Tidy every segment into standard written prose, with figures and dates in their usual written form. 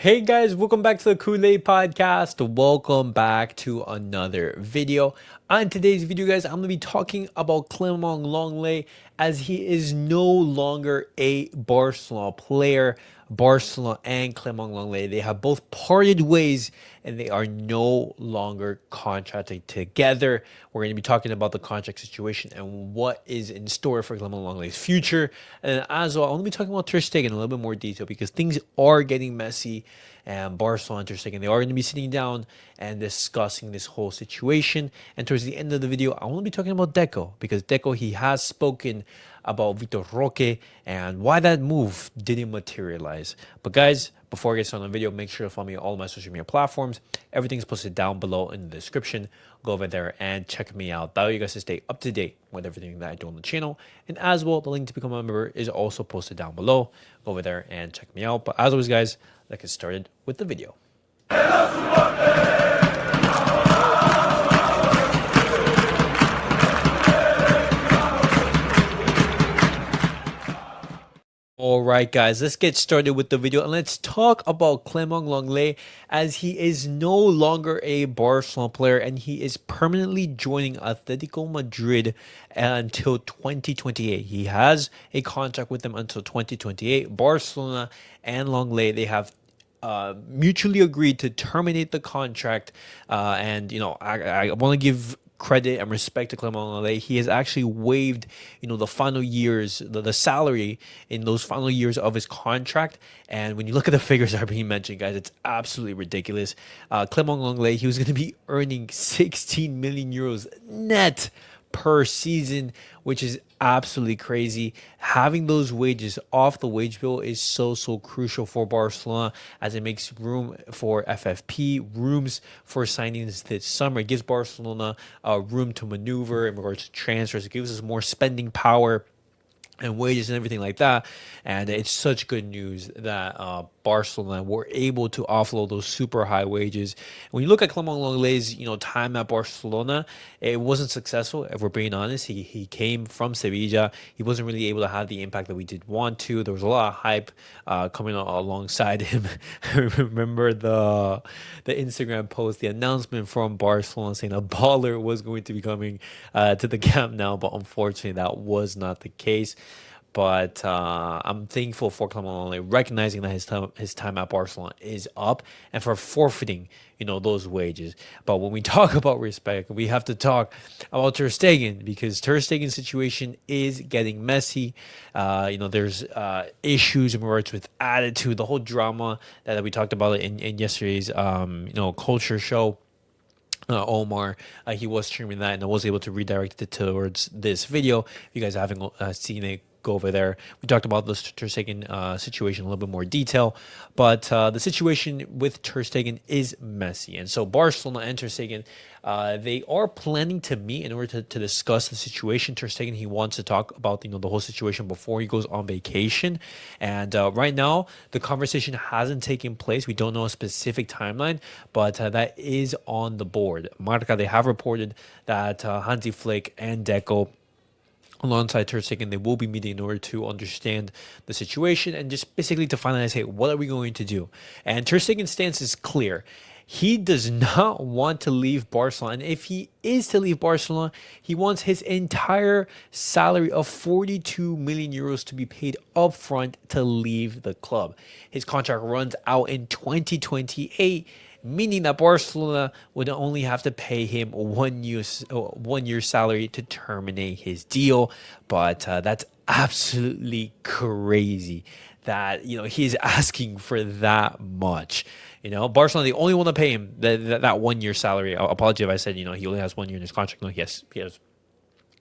Hey guys, welcome back to the Kool-Aid Podcast. Welcome back to another video. On today's video, guys, I'm going to be talking about Clément Lenglet as he is no longer a Barcelona player. Barcelona and Clément Lenglet, they have both parted ways and they are no longer contracted together. We're going to be talking about the contract situation and what is in store for Clément Lenglet's future. And as well, I want to be talking about Ter Stegen in a little bit more detail because things are getting messy. And Barcelona and Ter Stegen, they are going to be sitting down and discussing this whole situation. And towards the end of the video, I want to be talking about Deco because Deco, he has spoken about Vitor Roque and why that move didn't materialize. But guys, before I get started on the video, make sure to follow me on all my social media platforms. Everything's posted down below in the description. Go over there and check me out. That way you guys to stay up to date with everything that I do on the channel. And as well, the link to become a member is also posted down below. Go over there and check me out. But as always, guys, let's get started with the video. All right, guys, let's get started with the video and let's talk about Clément Lenglet as he is no longer a Barcelona player and he is permanently joining Atlético Madrid until 2028. He has a contract with them until 2028. Barcelona and Lenglet, they have mutually agreed to terminate the contract. I want to give credit and respect to Clément Lenglet. He has actually waived, the final years, the salary in those final years of his contract. And when you look at the figures that are being mentioned, guys, it's absolutely ridiculous. Clément Lenglet, he was going to be earning 16 million euros net per season, which is absolutely crazy. Having those wages off the wage bill is so crucial for Barcelona as it makes room for FFP, rooms for signings this summer. It gives Barcelona room to maneuver in regards to transfers. It gives us more spending power and wages and everything like that. And it's such good news that Barcelona were able to offload those super high wages. When you look at Clément Lenglet's, time at Barcelona, it wasn't successful. If we're being honest, he came from Sevilla. He wasn't really able to have the impact that we did want to. There was a lot of hype coming alongside him. I remember the Instagram post, the announcement from Barcelona saying a baller was going to be coming to the Camp Nou, but unfortunately that was not the case. But I'm thankful for Clément Lenglet recognizing that his time at Barcelona is up and for forfeiting, those wages. But when we talk about respect, we have to talk about Ter Stegen because Ter Stegen's situation is getting messy. There's issues in regards with attitude, the whole drama that we talked about in yesterday's, culture show. Omar, he was streaming that and I was able to redirect it towards this video. If you guys haven't seen it, go over there. We talked about the Ter Stegen situation in a little bit more detail, but the situation with Ter Stegen is messy. And so Barcelona and Ter Stegen, they are planning to meet in order to discuss the situation. Ter Stegen, he wants to talk about the whole situation before he goes on vacation. And right now, the conversation hasn't taken place. We don't know a specific timeline, but that is on the board. Marca, they have reported that Hansi Flick and Deco alongside Ter Stegen, they will be meeting in order to understand the situation and just basically to finalize, hey, what are we going to do? And Ter Stegen's stance is clear. He does not want to leave Barcelona. And if he is to leave Barcelona, he wants his entire salary of 42 million euros to be paid upfront to leave the club. His contract runs out in 2028, meaning that Barcelona would only have to pay him 1 year salary to terminate his deal. But that's absolutely crazy that he's asking for that much. Barcelona, they only want to pay him that 1 year salary. I apologize if I said he only has 1 year in his contract. No, he has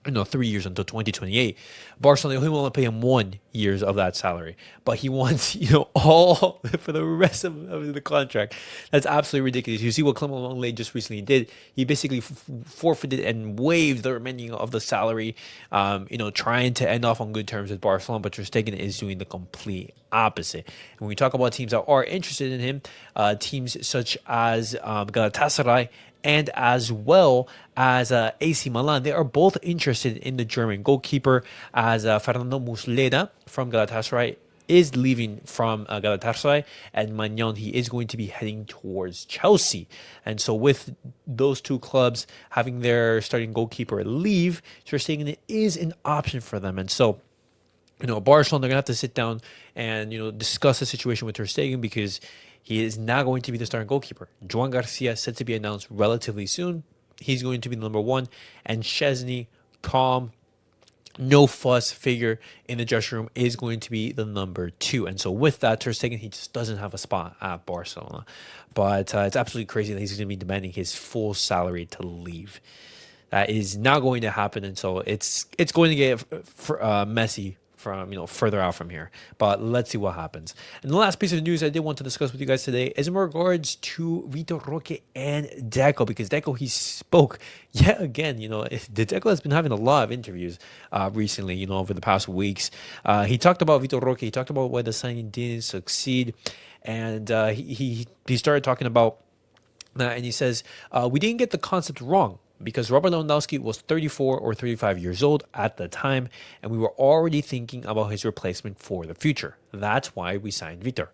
3 years until 2028. Barcelona only want to pay him 1 year of that salary, but he wants, all for the rest of the contract. That's absolutely ridiculous. You see what Clément Lenglet just recently did. He basically forfeited and waived the remaining of the salary, trying to end off on good terms with Barcelona, but Ter Stegen is doing the complete opposite. And when we talk about teams that are interested in him, teams such as Galatasaray and as well as AC Milan, they are both interested in the German goalkeeper, as Fernando Muslera from Galatasaray is leaving from Galatasaray, and Maignan, he is going to be heading towards Chelsea. And so with those two clubs having their starting goalkeeper leave, Ter Stegen is an option for them. And so Barcelona, they're going to have to sit down and, discuss the situation with Ter Stegen because he is now going to be the starting goalkeeper. Joan Garcia set to be announced relatively soon. He's going to be the number one. And Szczesny, calm, no fuss figure in the dressing room, is going to be the number two. And so with that, Ter Stegen, he just doesn't have a spot at Barcelona. But it's absolutely crazy that he's going to be demanding his full salary to leave. That is not going to happen. And so it's going to get messy from further out from here, but let's see what happens. And the last piece of news I did want to discuss with you guys today is in regards to Vitor Roque and Deco, because Deco, he spoke yet again. The Deco has been having a lot of interviews recently, over the past weeks. He talked about Vitor Roque. He talked about why the signing didn't succeed, and he started talking about and he says, we didn't get the concept wrong, because Robert Lewandowski was 34 or 35 years old at the time, and we were already thinking about his replacement for the future. That's why we signed Vitor.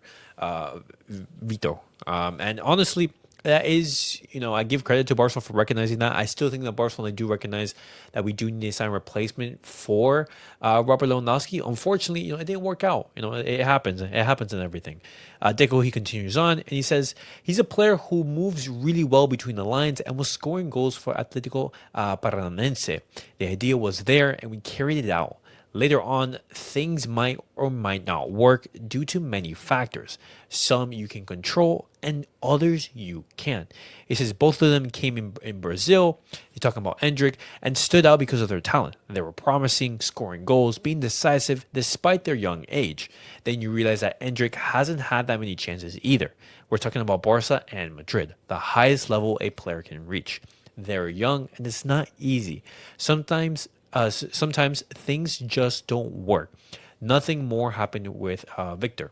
And honestly, that is, I give credit to Barcelona for recognizing that. I still think that Barcelona do recognize that we do need to sign a replacement for Robert Lewandowski. Unfortunately, it didn't work out. It happens. It happens in everything. Deco, he continues on, and he says he's a player who moves really well between the lines and was scoring goals for Atlético Paranaense. The idea was there, and we carried it out. Later on, things might or might not work due to many factors. Some you can control and others you can't. He says both of them came in Brazil. He's talking about Endrick, and stood out because of their talent. They were promising, scoring goals, being decisive despite their young age. Then you realize that Endrick hasn't had that many chances either. We're talking about Barça and Madrid, the highest level a player can reach. They're young and it's not easy. Sometimes things just don't work. Nothing more happened with Victor.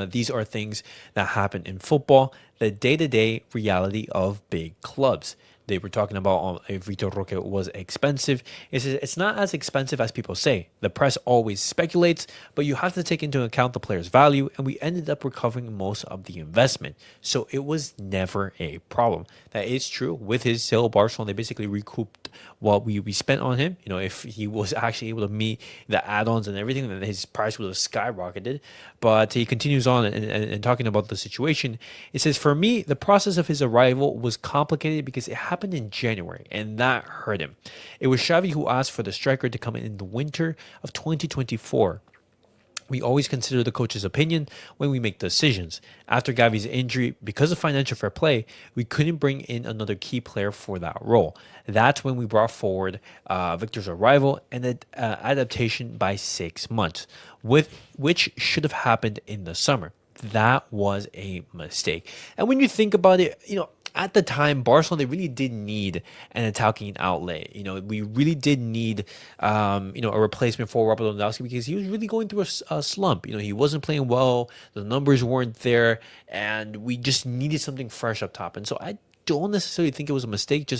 These are things that happen in football, the day-to-day reality of big clubs. They were talking about if Vitor Roque was expensive. It's not as expensive as people say. The press always speculates, but you have to take into account the player's value, and we ended up recovering most of the investment. So it was never a problem. That is true. With his sale of Barcelona, they basically recouped what we spent on him. If he was actually able to meet the add-ons and everything, then his price would have skyrocketed. But he continues on and talking about the situation. It says, for me, the process of his arrival was complicated because it happened in January, and that hurt him. It was Xavi who asked for the striker to come in the winter of 2024. We always consider the coach's opinion when we make decisions. After Gavi's injury, because of financial fair play, we couldn't bring in another key player for that role. That's when we brought forward Victor's arrival and the adaptation by 6 months, which should have happened in the summer. That was a mistake. And when you think about it, at the time, Barcelona, they really did need an attacking outlet. We really did need, a replacement for Robert Lewandowski, because he was really going through a slump. He wasn't playing well. The numbers weren't there, and we just needed something fresh up top. And so I don't necessarily think it was a mistake.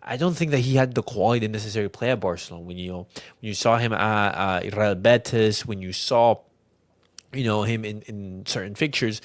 I don't think that he had the quality necessary to play at Barcelona. When you saw him at Real Betis, when you saw, him in certain fixtures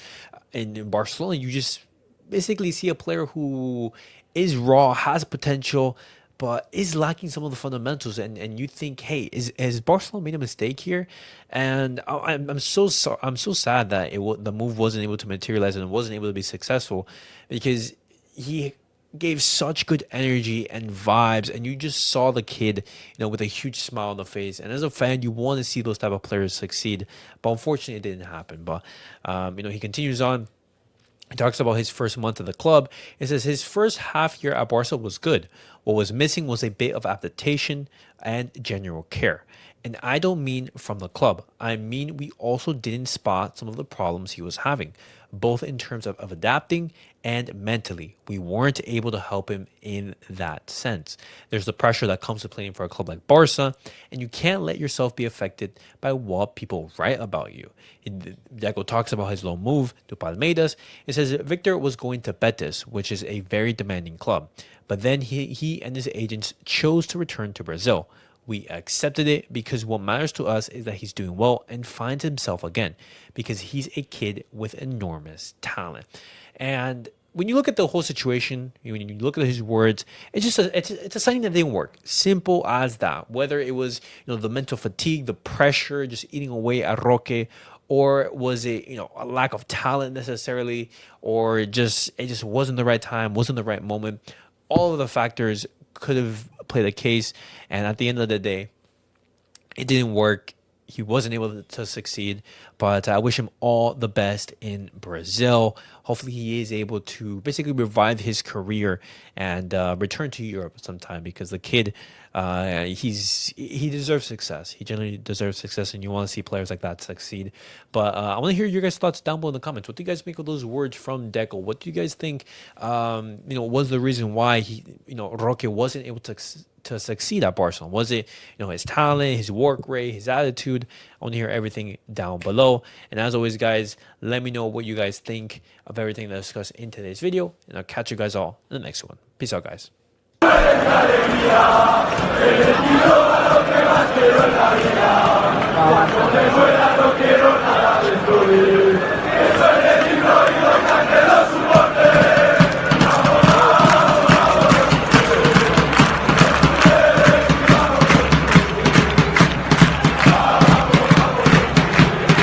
in Barcelona, you just basically see a player who is raw, has potential, but is lacking some of the fundamentals. And you think, hey, has Barcelona made a mistake here? And I'm so sad that the move wasn't able to materialize and wasn't able to be successful, because he gave such good energy and vibes, and you just saw the kid, with a huge smile on the face. And as a fan, you want to see those type of players succeed, but unfortunately, it didn't happen. But he continues on. He talks about his first month at the club. It says his first half year at Barca was good. What was missing was a bit of adaptation and general care. And I don't mean from the club. I mean we also didn't spot some of the problems he was having, both in terms of adapting and mentally. We weren't able to help him in that sense. There's the pressure that comes with playing for a club like Barca, and you can't let yourself be affected by what people write about you. Deco talks about his loan move to Palmeiras. It says Victor was going to Betis, which is a very demanding club. But then he and his agents chose to return to Brazil. We accepted it because what matters to us is that he's doing well and finds himself again, because he's a kid with enormous talent. And when you look at the whole situation, when you look at his words, it's just it's a sign that didn't work. Simple as that. Whether it was the mental fatigue, the pressure, just eating away at Roque, or was it a lack of talent necessarily, or it just wasn't the right time, wasn't the right moment. All of the factors could have played a case, and at the end of the day, it didn't work. He wasn't able to succeed, but I wish him all the best in Brazil. Hopefully, he is able to basically revive his career and return to Europe sometime, because the kid, he deserves success. He generally deserves success, and you want to see players like that succeed. But I want to hear your guys' thoughts down below in the comments. What do you guys make of those words from Deco? What do you guys think? Was the reason why Roque wasn't able to succeed at Barcelona? Was it his talent, his work rate, his attitude? I want to hear everything down below. And as always, guys, let me know what you guys think of everything that I discussed in today's video, and I'll catch you guys all in the next one. Peace out, guys.